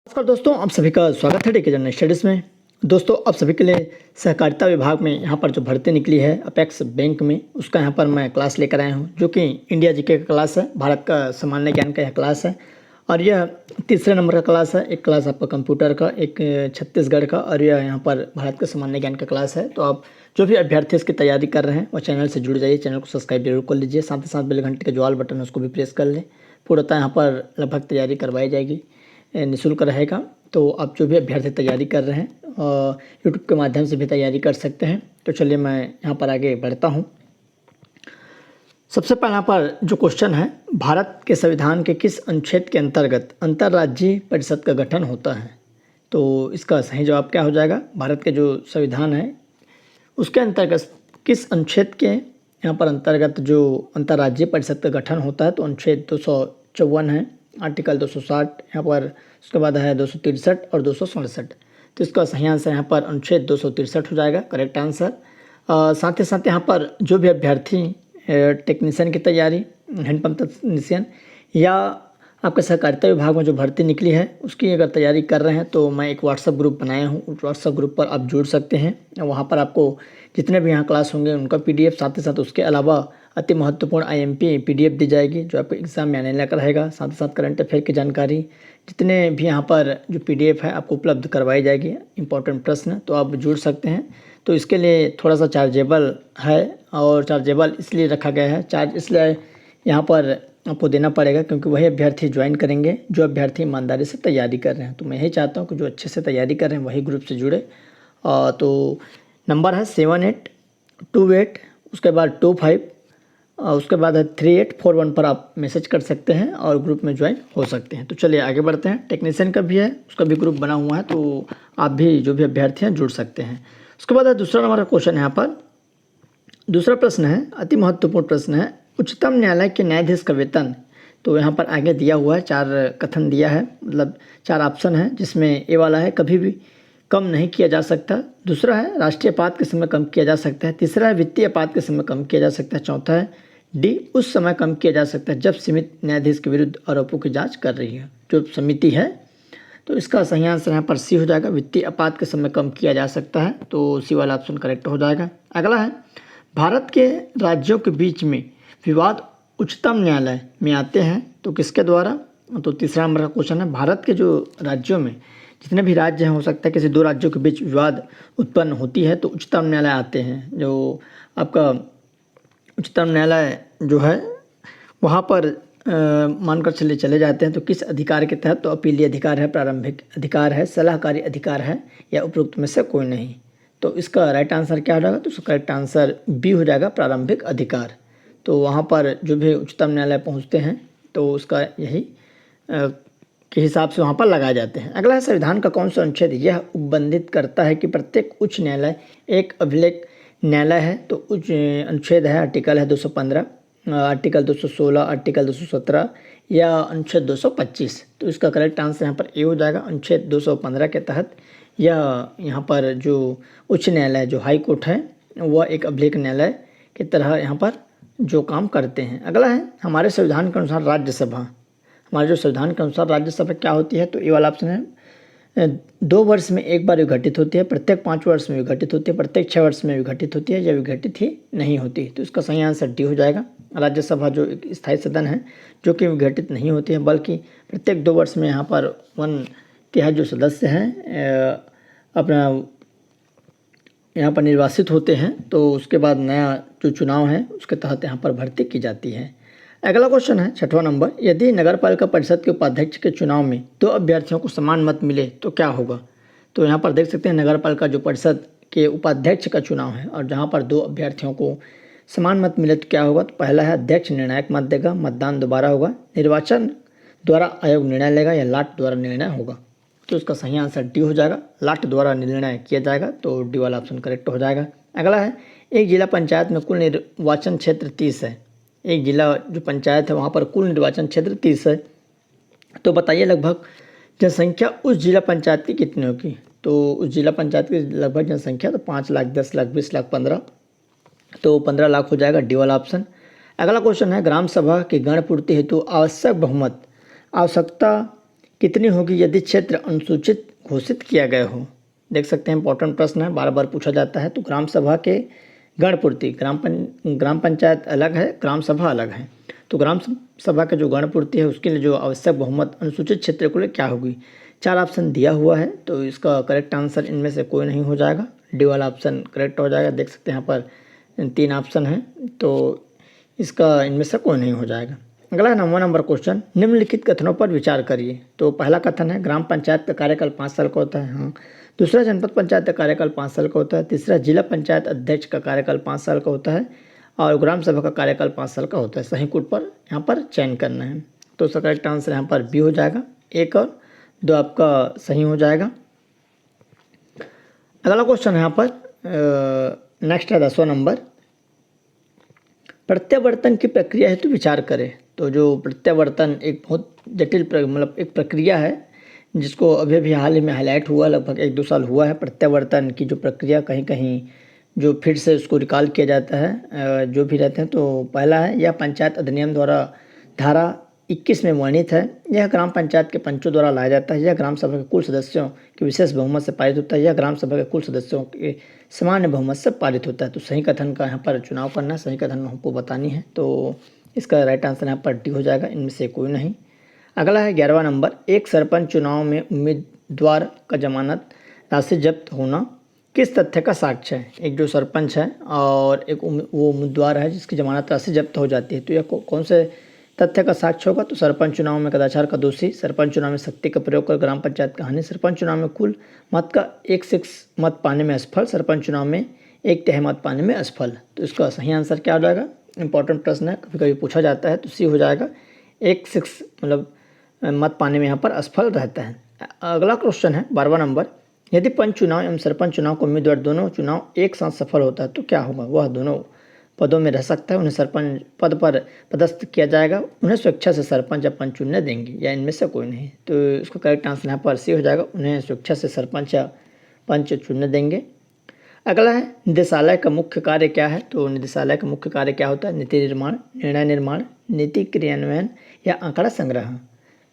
नमस्कार दोस्तों, आप सभी का स्वागत है टेक जनरल स्टडीज़ में। दोस्तों, आप सभी के लिए सहकारिता विभाग में यहाँ पर जो भर्ती निकली है अपेक्स बैंक में, उसका यहाँ पर मैं क्लास लेकर आया हूँ, जो कि इंडिया जीके का क्लास है, भारत का सामान्य ज्ञान का यह क्लास है। और यह तीसरे नंबर का क्लास है। एक क्लास आपका कंप्यूटर का, एक छत्तीसगढ़ का, और यह यहाँ पर भारत का सामान्य ज्ञान का क्लास है। तो आप जो भी अभ्यर्थी इसकी तैयारी कर रहे हैं वो चैनल से जुड़ जाइए, चैनल को सब्सक्राइब जरूर कर लीजिए, साथ ही साथ बेल घंटे का जो ऑल बटन है उसको भी प्रेस कर लें। पूर्णतः यहाँ पर लगभग तैयारी करवाई जाएगी, निःशुल्क रहेगा। तो आप जो भी अभ्यर्थी तैयारी कर रहे हैं यूट्यूब के माध्यम से भी तैयारी कर सकते हैं। तो चलिए मैं यहाँ पर आगे बढ़ता हूँ। सबसे पहले यहाँ पर जो क्वेश्चन है, भारत के संविधान के किस अनुच्छेद के अंतर्गत अंतर्राज्यीय परिषद का गठन होता है? तो इसका सही जवाब क्या हो जाएगा? भारत के जो संविधान है उसके अंतर्गत किस अनुच्छेद के यहाँ पर अंतर्गत जो अंतर्राज्यीय परिषद का गठन होता है? तो अनुच्छेद 254 है, आर्टिकल 260 यहाँ पर, उसके बाद है 263 और 267। तो इसका सही आंसर यहाँ पर अनुच्छेद 263 हो जाएगा, करेक्ट आंसर। साथ ही साथ यहाँ पर जो भी अभ्यर्थी टेक्नीशियन की तैयारी, हैंडपम्प टेक्नीशियन, या आपके सहकारिता विभाग में जो भर्ती निकली है उसकी अगर तैयारी कर रहे हैं तो मैं एक व्हाट्सअप ग्रुप बनाया हूँ, उस व्हाट्सअप ग्रुप पर आप जुड़ सकते हैं। वहाँ पर आपको जितने भी यहाँ क्लास होंगे उनका PDF, साथ ही साथ उसके अलावा अति महत्वपूर्ण IMP PDF दी जाएगी जो आपको एग्ज़ाम में आने लायक रहेगा। साथ ही साथ करंट अफेयर की जानकारी, जितने भी यहाँ पर जो PDF है आपको उपलब्ध करवाई जाएगी, इंपॉर्टेंट प्रश्न, तो आप जुड़ सकते हैं। तो इसके लिए थोड़ा सा चार्जेबल है, और चार्जेबल इसलिए रखा गया है, चार्ज इसलिए यहाँ पर आपको देना पड़ेगा क्योंकि वही अभ्यर्थी ज्वाइन करेंगे जो अभ्यर्थी ईमानदारी से तैयारी कर रहे हैं। तो मैं यही चाहता हूँ कि जो अच्छे से तैयारी कर रहे हैं वही ग्रुप से जुड़े। तो नंबर है 7828, उसके बाद 25, उसके बाद है 3841 पर आप मैसेज कर सकते हैं और ग्रुप में ज्वाइन हो सकते हैं। तो चलिए आगे बढ़ते हैं। टेक्नीशियन का भी है, उसका भी ग्रुप बना हुआ है, तो आप भी जो भी अभ्यर्थी हैं जुड़ सकते हैं। उसके बाद है दूसरा नंबर का क्वेश्चन। यहाँ पर दूसरा प्रश्न है, अति महत्वपूर्ण प्रश्न है, उच्चतम न्यायालय के न्यायाधीश का वेतन। तो यहाँ पर आगे दिया हुआ है, 4 कथन दिया है, मतलब 4 ऑप्शन है, जिसमें ए वाला है कभी भी कम नहीं किया जा सकता, दूसरा है राष्ट्रीय आपात के समय कम किया जा सकता है, तीसरा है वित्तीय आपात के समय कम किया जा सकता है, चौथा है डी उस समय कम किया जा सकता है जब सीमित न्यायाधीश के विरुद्ध आरोपों की जांच कर रही है जो समिति है। तो इसका सही आंसर यहाँ पर सी हो जाएगा, वित्तीय आपात के समय कम किया जा सकता है। तो सी वाला ऑप्शन करेक्ट हो जाएगा। अगला है, भारत के राज्यों के बीच में विवाद उच्चतम न्यायालय में आते हैं तो किसके द्वारा? तो तीसरा नंबर का क्वेश्चन है, भारत के जो राज्यों में जितने भी राज्य हैं, हो सकता है किसी 2 राज्यों के बीच विवाद उत्पन्न होती है तो उच्चतम न्यायालय आते हैं। जो आपका उच्चतम न्यायालय जो है वहाँ पर मानकर चले जाते हैं तो किस अधिकार के तहत? तो अपीलीय अधिकार है, प्रारंभिक अधिकार है, सलाहकारी अधिकार है, या उपरोक्त में से कोई नहीं। तो इसका राइट आंसर क्या हो जाएगा? तो इसका करेक्ट आंसर बी हो जाएगा, प्रारंभिक अधिकार। तो वहाँ पर जो भी उच्चतम न्यायालय पहुँचते हैं तो उसका यही के हिसाब से वहाँ पर लगाए जाते हैं। अगला है, संविधान का कौन सा अनुच्छेद यह उपबंधित करता है कि प्रत्येक उच्च न्यायालय एक अभिलेख न्यायालय है? तो उच्च अनुच्छेद है, आर्टिकल है 215, आर्टिकल 216, आर्टिकल 217, या अनुच्छेद 225। तो इसका करेक्ट आंसर यहाँ पर ए हो जाएगा, अनुच्छेद 215 के तहत यह यहाँ पर जो उच्च न्यायालय, जो हाई कोर्ट है, वह एक अभिलेख न्यायालय की तरह यहाँ पर जो काम करते हैं। अगला है, हमारे संविधान के अनुसार राज्यसभा, हमारे जो संविधान के अनुसार राज्यसभा क्या होती है? तो ये वाला ऑप्शन है, 2 वर्ष में एक बार विघटित होती है, प्रत्येक 5 वर्ष में विघटित होती है, प्रत्येक 6 वर्ष में विघटित होती है, या विघटित ही नहीं होती। तो इसका सही आंसर डी हो जाएगा। राज्यसभा जो एक स्थायी सदन है जो कि विघटित नहीं होती है, बल्कि प्रत्येक 2 वर्ष में यहाँ पर 1/3 जो सदस्य हैं अपना यहाँ पर निर्वासित होते हैं। तो उसके बाद नया जो चुनाव है उसके तहत यहाँ पर भर्ती की जाती है। अगला क्वेश्चन है 6वां नंबर, यदि नगरपालिका परिषद के उपाध्यक्ष के चुनाव में 2 अभ्यर्थियों को समान मत मिले तो क्या होगा? तो यहाँ पर देख सकते हैं, नगरपालिका जो परिषद के उपाध्यक्ष का चुनाव है और जहाँ पर 2 अभ्यर्थियों को समान मत मिले तो क्या होगा? तो पहला है, अध्यक्ष निर्णायक मत देगा, मतदान दोबारा होगा, निर्वाचन द्वारा आयोग निर्णय लेगा, या लाट द्वारा निर्णय होगा। तो इसका सही आंसर डी हो जाएगा, लाट द्वारा निर्णय किया जाएगा। तो डी वाला ऑप्शन करेक्ट हो जाएगा। अगला है, एक जिला पंचायत में कुल निर्वाचन क्षेत्र 30 है, एक जिला जो पंचायत है वहाँ पर कुल निर्वाचन क्षेत्र 30 है। तो बताइए लगभग जनसंख्या उस जिला पंचायत की कितनी होगी? तो उस जिला पंचायत की लगभग जनसंख्या तो 5 लाख, 10 लाख, 20 लाख, 15, तो 15 लाख हो जाएगा, डी वाला ऑप्शन। अगला क्वेश्चन है, ग्राम सभा की गण पूर्ति हेतु आवश्यक बहुमत आवश्यकता कितनी होगी यदि क्षेत्र अनुसूचित घोषित किया गया हो। देख सकते हैं इंपॉर्टेंट प्रश्न है, बार बार पूछा जाता है। तो ग्राम सभा के गणपूर्ति, ग्राम पंचायत अलग है, ग्राम सभा अलग है। तो ग्राम सभा के जो गणपूर्ति है उसके लिए जो आवश्यक बहुमत अनुसूचित क्षेत्र के लिए क्या होगी। 4 ऑप्शन दिया हुआ है, तो इसका करेक्ट आंसर इनमें से कोई नहीं हो जाएगा, डी वाला ऑप्शन करेक्ट हो जाएगा। देख सकते हैं यहाँ पर 3 ऑप्शन हैं, तो इसका इनमें से कोई नहीं हो जाएगा। अगला 9वां नंबर क्वेश्चन, निम्नलिखित कथनों पर विचार करिए। तो पहला कथन है ग्राम पंचायत का कार्यकाल 5 साल का होता है, हाँ। दूसरा, जनपद पंचायत का कार्यकाल 5 साल का होता है। तीसरा, जिला पंचायत अध्यक्ष का कार्यकाल 5 साल का होता है। और ग्राम सभा का कार्यकाल 5 साल का होता है। सही कूट पर यहाँ पर चयन करना है। तो इसका करेक्ट आंसर यहाँ पर बी हो जाएगा, 1 और 2 आपका सही हो जाएगा। अगला क्वेश्चन है यहाँ पर नेक्स्ट है 10वां नंबर, प्रत्यावर्तन की प्रक्रिया हेतु विचार करें। तो जो प्रत्यावर्तन एक बहुत जटिल मतलब एक प्रक्रिया है जिसको अभी हाल ही में हाईलाइट हुआ, लगभग 1-2 साल हुआ है। प्रत्यावर्तन की जो प्रक्रिया कहीं कहीं जो फिर से उसको रिकॉल किया जाता है जो भी रहते हैं। तो पहला है, यह पंचायत अधिनियम द्वारा धारा 21 में वर्णित है। यह ग्राम पंचायत के पंचों द्वारा लाया जाता है। यह ग्राम सभा के कुल सदस्यों के विशेष बहुमत से पारित होता है। यह ग्राम सभा के कुल सदस्यों के सामान्य बहुमत से पारित होता है। तो सही कथन का यहाँ पर चुनाव करना है, सही कथन हमको बतानी है। तो इसका राइट आंसर यहाँ पर डी हो जाएगा, इनमें से कोई नहीं। अगला है 11वां नंबर, एक सरपंच चुनाव में उम्मीदवार का जमानत राशि जब्त होना किस तथ्य का साक्ष्य है। एक जो सरपंच है और एक वो उम्मीदवार है जिसकी जमानत राशि जब्त हो जाती है। तो यह कौन से तथ्य का साक्ष्य होगा। तो सरपंच चुनाव में कदाचार का दोषी, सरपंच चुनाव में शक्ति का प्रयोग कर ग्राम पंचायत का हानि, सरपंच चुनाव में कुल मत का 1/6 मत पाने में असफल, सरपंच चुनाव में 1/3 मत पाने में असफल। तो इसका सही आंसर क्या हो जाएगा। इंपॉर्टेंट प्रश्न है, कभी कभी पूछा जाता है। तो सी हो जाएगा, 1/6 मतलब मत पाने में यहाँ पर असफल रहता है। अगला क्वेश्चन है 12वां नंबर, यदि पंच चुनाव एवं सरपंच चुनाव को उम्मीदवार दोनों चुनाव एक साथ सफल होता है तो क्या होगा। वह दोनों पदों में रह सकता है, उन्हें सरपंच पद पर पदस्थ किया जाएगा, उन्हें स्वेच्छा से सरपंच या पंच चुनने देंगे, या इनमें से कोई नहीं। तो इसका करेक्ट आंसर यहाँ पर सी हो जाएगा, उन्हें स्वेच्छा से सरपंच या पंच चुनने देंगे। अगला है निदेशालय का मुख्य कार्य क्या है। तो निदेशालय का मुख्य कार्य क्या होता है, नीति निर्माण, निर्णय निर्माण, नीति क्रियान्वयन या आंकड़ा संग्रह।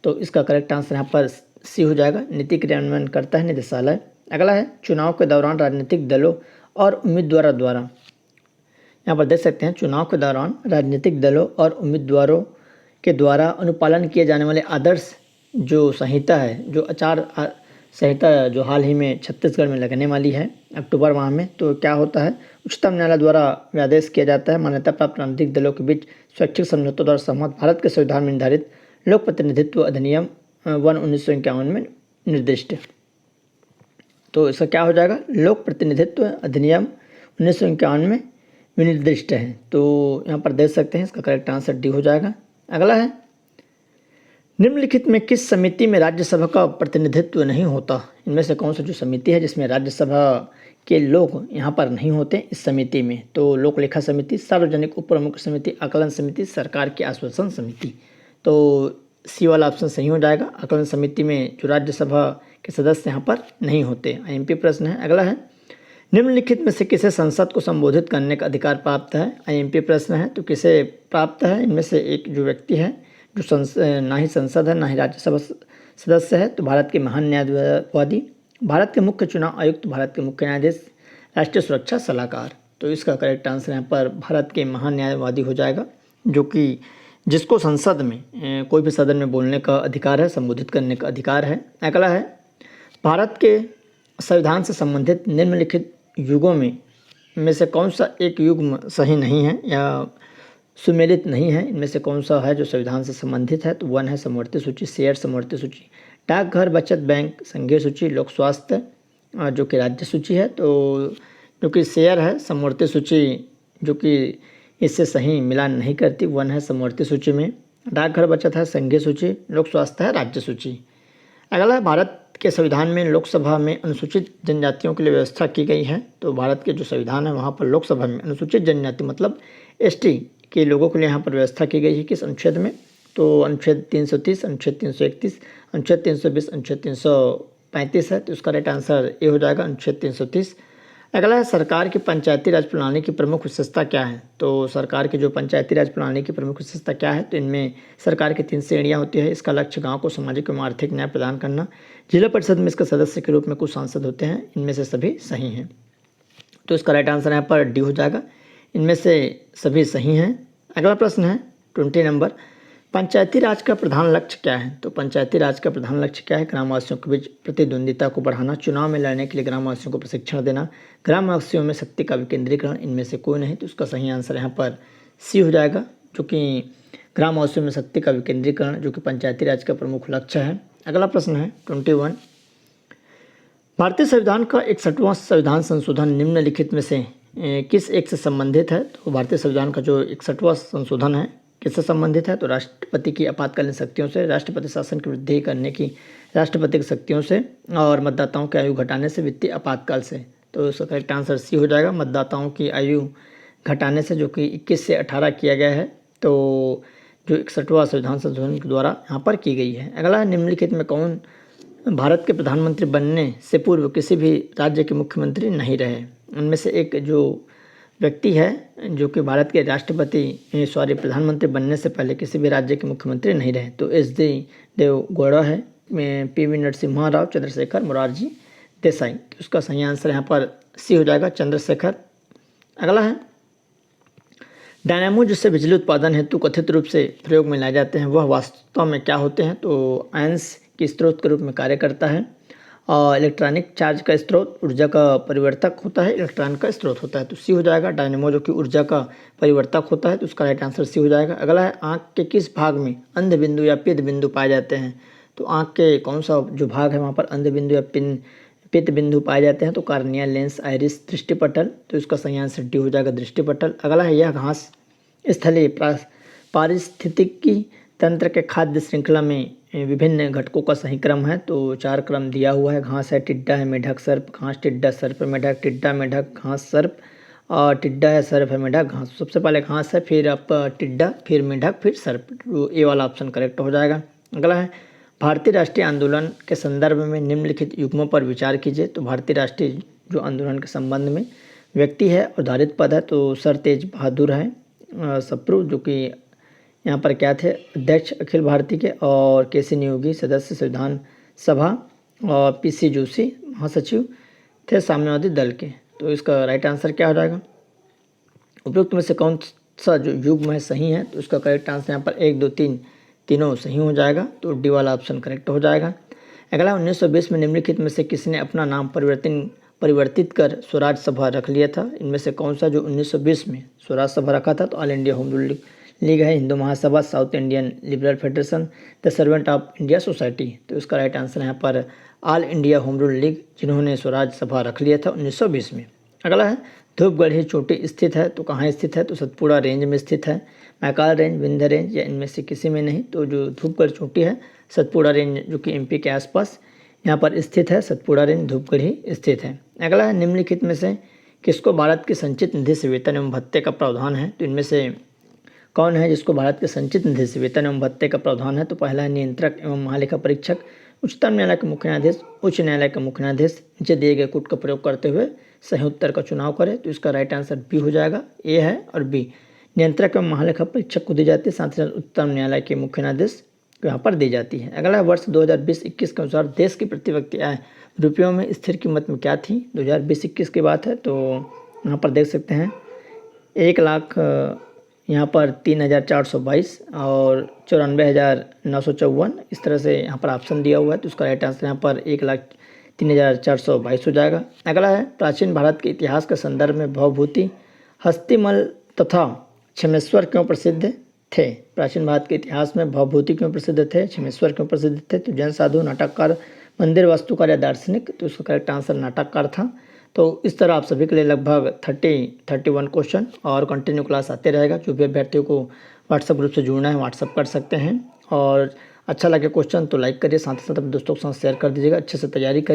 तो इसका करेक्ट आंसर यहाँ पर सी हो जाएगा, नीति क्रियान्वयन करता है निदेशालय। अगला है चुनाव के दौरान राजनीतिक दलों और उम्मीदवारों द्वारा, यहाँ पर देख सकते हैं चुनाव के दौरान राजनीतिक दलों और उम्मीदवारों के द्वारा अनुपालन किए जाने वाले आदर्श जो संहिता है, जो आचार संहिता जो हाल ही में छत्तीसगढ़ में लगने वाली है अक्टूबर माह में। तो क्या होता है, उच्चतम न्यायालय द्वारा आदेश किया जाता है, मान्यता प्राप्त राजनीतिक दलों के बीच स्वैच्छिक समझौतों द्वारा सहमत भारत के संविधान में निर्धारित लोक प्रतिनिधित्व अधिनियम 1951 में निर्दिष्ट। तो इसका क्या हो जाएगा, लोक प्रतिनिधित्व अधिनियम 1951 में विनिर्दिष्ट है। तो यहाँ पर देख सकते हैं इसका करेक्ट आंसर डी हो जाएगा। अगला है निम्नलिखित में किस समिति में राज्यसभा का प्रतिनिधित्व नहीं होता। इनमें से कौन सा जो समिति है जिसमें राज्यसभा के लोग यहाँ पर नहीं होते इस समिति में। तो लोक लेखा समिति, सार्वजनिक उप प्रमुख समिति, आकलन समिति, सरकार की आश्वासन समिति। तो सी वाला ऑप्शन सही हो जाएगा, आकलन समिति में जो राज्यसभा के सदस्य यहाँ पर नहीं होते। आईएमपी प्रश्न है। अगला है निम्नलिखित में से किसे संसद को संबोधित करने का अधिकार प्राप्त है। आईएमपी प्रश्न है, तो किसे प्राप्त है। इनमें से एक जो व्यक्ति है जो ना ही संसद है ना ही राज्यसभा सदस्य है, तो भारत के महान न्यायवादी, भारत के मुख्य चुनाव आयुक्त, भारत के मुख्य न्यायाधीश, राष्ट्रीय सुरक्षा सलाहकार। तो इसका करेक्ट आंसर यहाँ पर भारत के महान न्यायवादी हो जाएगा, जो कि जिसको संसद में कोई भी सदन में बोलने का अधिकार है, संबोधित करने का अधिकार है। अगला है भारत के संविधान से संबंधित निम्नलिखित युगों में से कौन सा एक युग सही नहीं है या सुमेलित नहीं है। इनमें से कौन सा है जो संविधान से संबंधित है। तो 1 है समवर्ती सूची, शेयर समवर्ती सूची, डाकघर, बचत बैंक, संघीय सूची, लोक स्वास्थ्य जो कि राज्य सूची है। तो जो कि शेयर है समवर्ती सूची जो कि इससे सही मिलान नहीं करती, 1 है समवर्ती सूची में। डाकघर, बचत है संघीय सूची, लोक स्वास्थ्य है राज्य सूची। अगला है भारत के संविधान में लोकसभा में अनुसूचित जनजातियों के लिए व्यवस्था की गई है। तो भारत के जो संविधान है वहाँ पर लोकसभा में अनुसूचित जनजाति मतलब एसटी के लोगों के लिए यहाँ पर व्यवस्था की गई है किस अनुच्छेद में। तो अनुच्छेद 330, अनुच्छेद 331, अनुच्छेद 320, अनुच्छेद 335 है। तो इसका राइट आंसर ए हो जाएगा, अनुच्छेद 330। अगला है सरकार की पंचायती राज प्रणाली की प्रमुख विशेषता क्या है। तो सरकार की जो पंचायती राज प्रणाली की प्रमुख विशेषता क्या है, तो इनमें सरकार की 3 श्रेणियाँ होती है। इसका लक्ष्य गाँव को सामाजिक एवं आर्थिक न्याय प्रदान करना। जिला परिषद में इसके सदस्य के रूप में कुछ सांसद होते हैं, इनमें से सभी सही हैं। तो इसका राइट आंसर यहाँ पर डी हो जाएगा, इनमें से सभी सही हैं। अगला प्रश्न है 20 नंबर, पंचायती राज का प्रधान लक्ष्य क्या है। तो पंचायती राज का प्रधान लक्ष्य क्या है, ग्रामवासियों के बीच प्रतिद्वंदिता को बढ़ाना, चुनाव में लड़ने के लिए ग्रामवासियों को प्रशिक्षण देना, ग्रामवासियों में शक्ति का विकेंद्रीकरण, इनमें से कोई नहीं। तो इसका सही आंसर यहाँ पर सी हो जाएगा, जो कि ग्रामवासियों में शक्ति का विकेंद्रीकरण जो कि पंचायती राज का प्रमुख लक्ष्य है। अगला प्रश्न है 21, भारतीय संविधान का 61वां संविधान संशोधन निम्नलिखित में से किस एक से संबंधित है। तो भारतीय संविधान का जो 61वां संशोधन है किससे संबंधित है, तो राष्ट्रपति की आपातकालीन शक्तियों से, राष्ट्रपति शासन की वृद्धि करने की राष्ट्रपति की शक्तियों से, और मतदाताओं की आयु घटाने से, वित्तीय आपातकाल से। तो इसका करेक्ट आंसर सी हो जाएगा, मतदाताओं की आयु घटाने से, जो कि 21 से 18 किया गया है। तो जो 61वां संविधान संशोधन के द्वारा यहाँ पर की गई है। अगला निम्नलिखित में कौन भारत के प्रधानमंत्री बनने से पूर्व किसी भी राज्य के मुख्यमंत्री नहीं रहे। उनमें से एक जो व्यक्ति है जो कि भारत के प्रधानमंत्री बनने से पहले किसी भी राज्य के मुख्यमंत्री नहीं रहे, तो एच.डी. देवेगौड़ा है, पी.वी. नरसिम्हा राव, चंद्रशेखर, मोरारजी देसाई। तो उसका सही आंसर यहाँ पर सी हो जाएगा, चंद्रशेखर। अगला है डायनामो जिससे बिजली उत्पादन हेतु कथित रूप से प्रयोग में लाए जाते हैं, वह वास्तव में क्या होते हैं। तो आयंस के स्रोत के रूप में कार्य करता है, और इलेक्ट्रॉनिक चार्ज का स्रोत, ऊर्जा का परिवर्तक होता है, इलेक्ट्रॉन का स्रोत होता है। तो सी हो जाएगा, डायनेमो जो कि ऊर्जा का परिवर्तक होता है, तो उसका राइट आंसर सी हो जाएगा। अगला है आँख के किस भाग में अंध बिंदु या पित्त बिंदु पाए जाते हैं। तो आँख के कौन सा जो भाग है वहाँ पर अंध बिंदु या पित्त बिंदु पाए जाते हैं। तो कार्निया, लेंस, आइरिस, दृष्टिपटल। तो इसका सही आंसर डी हो जाएगा, दृष्टिपटल। अगला है यह घास स्थलीय पारिस्थितिकी तंत्र के खाद्य श्रृंखला में विभिन्न घटकों का सही क्रम है। तो 4 क्रम दिया हुआ है, घास है, टिड्डा है, मेढक, सर्प, घास, टिड्डा, सर्प, मेढक, टिड्डा, मेढक, घास, सर्प, और टिड्डा है, सर्प है, मेढक, घास। सबसे पहले घास है, फिर आपका टिड्डा, फिर मेढक, फिर सर्प। तो ये वाला ऑप्शन करेक्ट हो जाएगा। अगला है भारतीय राष्ट्रीय आंदोलन के संदर्भ में निम्नलिखित युग्मों पर विचार कीजिए। तो भारतीय राष्ट्रीय जो आंदोलन के संबंध में व्यक्ति है और धारित पद है, तो सर तेज बहादुर है सप्रू, जो कि यहाँ पर क्या थे, अध्यक्ष अखिल भारतीय के, और के.सी. नियोगी सदस्य संविधान सभा, और पी.सी. जोशी महासचिव थे साम्यवादी दल के। तो इसका राइट आंसर क्या हो जाएगा, उपयुक्त में से कौन सा जो युग्म है सही है। तो इसका करेक्ट आंसर यहाँ पर 1, 2, 3 तीनों सही हो जाएगा, तो डी वाला ऑप्शन करेक्ट हो जाएगा। अगला 1920 में निम्नलिखित में से किसने अपना नाम परिवर्तित कर स्वराज सभा रख लिया था। इनमें से कौन सा जो 1920 में स्वराज सभा रखा था। तो all India home rule league है, Hindu Mahasabha, south Indian liberal federation, the servant of India society. तो इसका राइट आंसर यहाँ पर all India home rule league, जिन्होंने स्वराज सभा रख लिया था 1920 में। अगला है धूपगढ़ी चोटी स्थित है, तो कहाँ स्थित है। तो सतपुड़ा रेंज में स्थित है, मैकाल रेंज, विंध्य रेंज, या इनमें से किसी में नहीं। तो जो धूपगढ़ चोटी है सतपुड़ा रेंज जो कि एमपी के आसपास यहाँ पर स्थित है, सतपुड़ा रेंज धूपगढ़ी स्थित है। अगला है निम्नलिखित में से किसको भारत की संचित निधि से वेतन एवं भत्ते का प्रावधान है। तो इनमें से कौन है जिसको भारत के संचित निधि से वेतन एवं भत्ते का प्रावधान है। तो पहला है नियंत्रक एवं महालेखा परीक्षक, उच्चतम न्यायालय के मुख्य न्यायाधीश, उच्च न्यायालय का मुख्य न्यायाधीश। नीचे दिए गए कूट का प्रयोग करते हुए सही उत्तर का चुनाव करें। तो इसका राइट आंसर बी हो जाएगा, ए है और बी। नियंत्रक एवं महालेखा परीक्षक को दी जाती है, साथ ही साथ उच्चतम न्यायालय के मुख्य न्यायाधीश को यहाँ पर दी जाती है। अगला वर्ष 2020-21 के अनुसार देश की प्रति व्यक्ति आय रुपयों में स्थिर कीमत में क्या थी। 2020-21 की बात है, तो यहाँ पर देख सकते हैं 1 लाख यहाँ पर 3,422 और 94,954, इस तरह से यहाँ पर ऑप्शन दिया हुआ है। तो उसका राइट आंसर यहाँ पर 1,03,422 हो जाएगा। अगला है प्राचीन भारत के इतिहास के संदर्भ में भवभूति, हस्तिमल तथा क्षमेश्वर क्यों प्रसिद्ध थे। प्राचीन भारत के इतिहास में भवभूति क्यों प्रसिद्ध थे, क्षमेश्वर क्यों प्रसिद्ध थे। तो जैन साधु, नाटककार, मंदिर वास्तुकार या दार्शनिक। तो उसका करेक्ट आंसर नाटककार था। तो इस तरह आप सभी के लिए लगभग 31 क्वेश्चन और कंटिन्यू क्लास आते रहेगा। जो भी अभ्यर्थियों को व्हाट्सएप ग्रुप से जुड़ना है व्हाट्सएप कर सकते हैं, और अच्छा लगे क्वेश्चन तो लाइक करिए, साथ ही साथ अपने दोस्तों के साथ शेयर कर दीजिएगा। अच्छे से तैयारी करिए।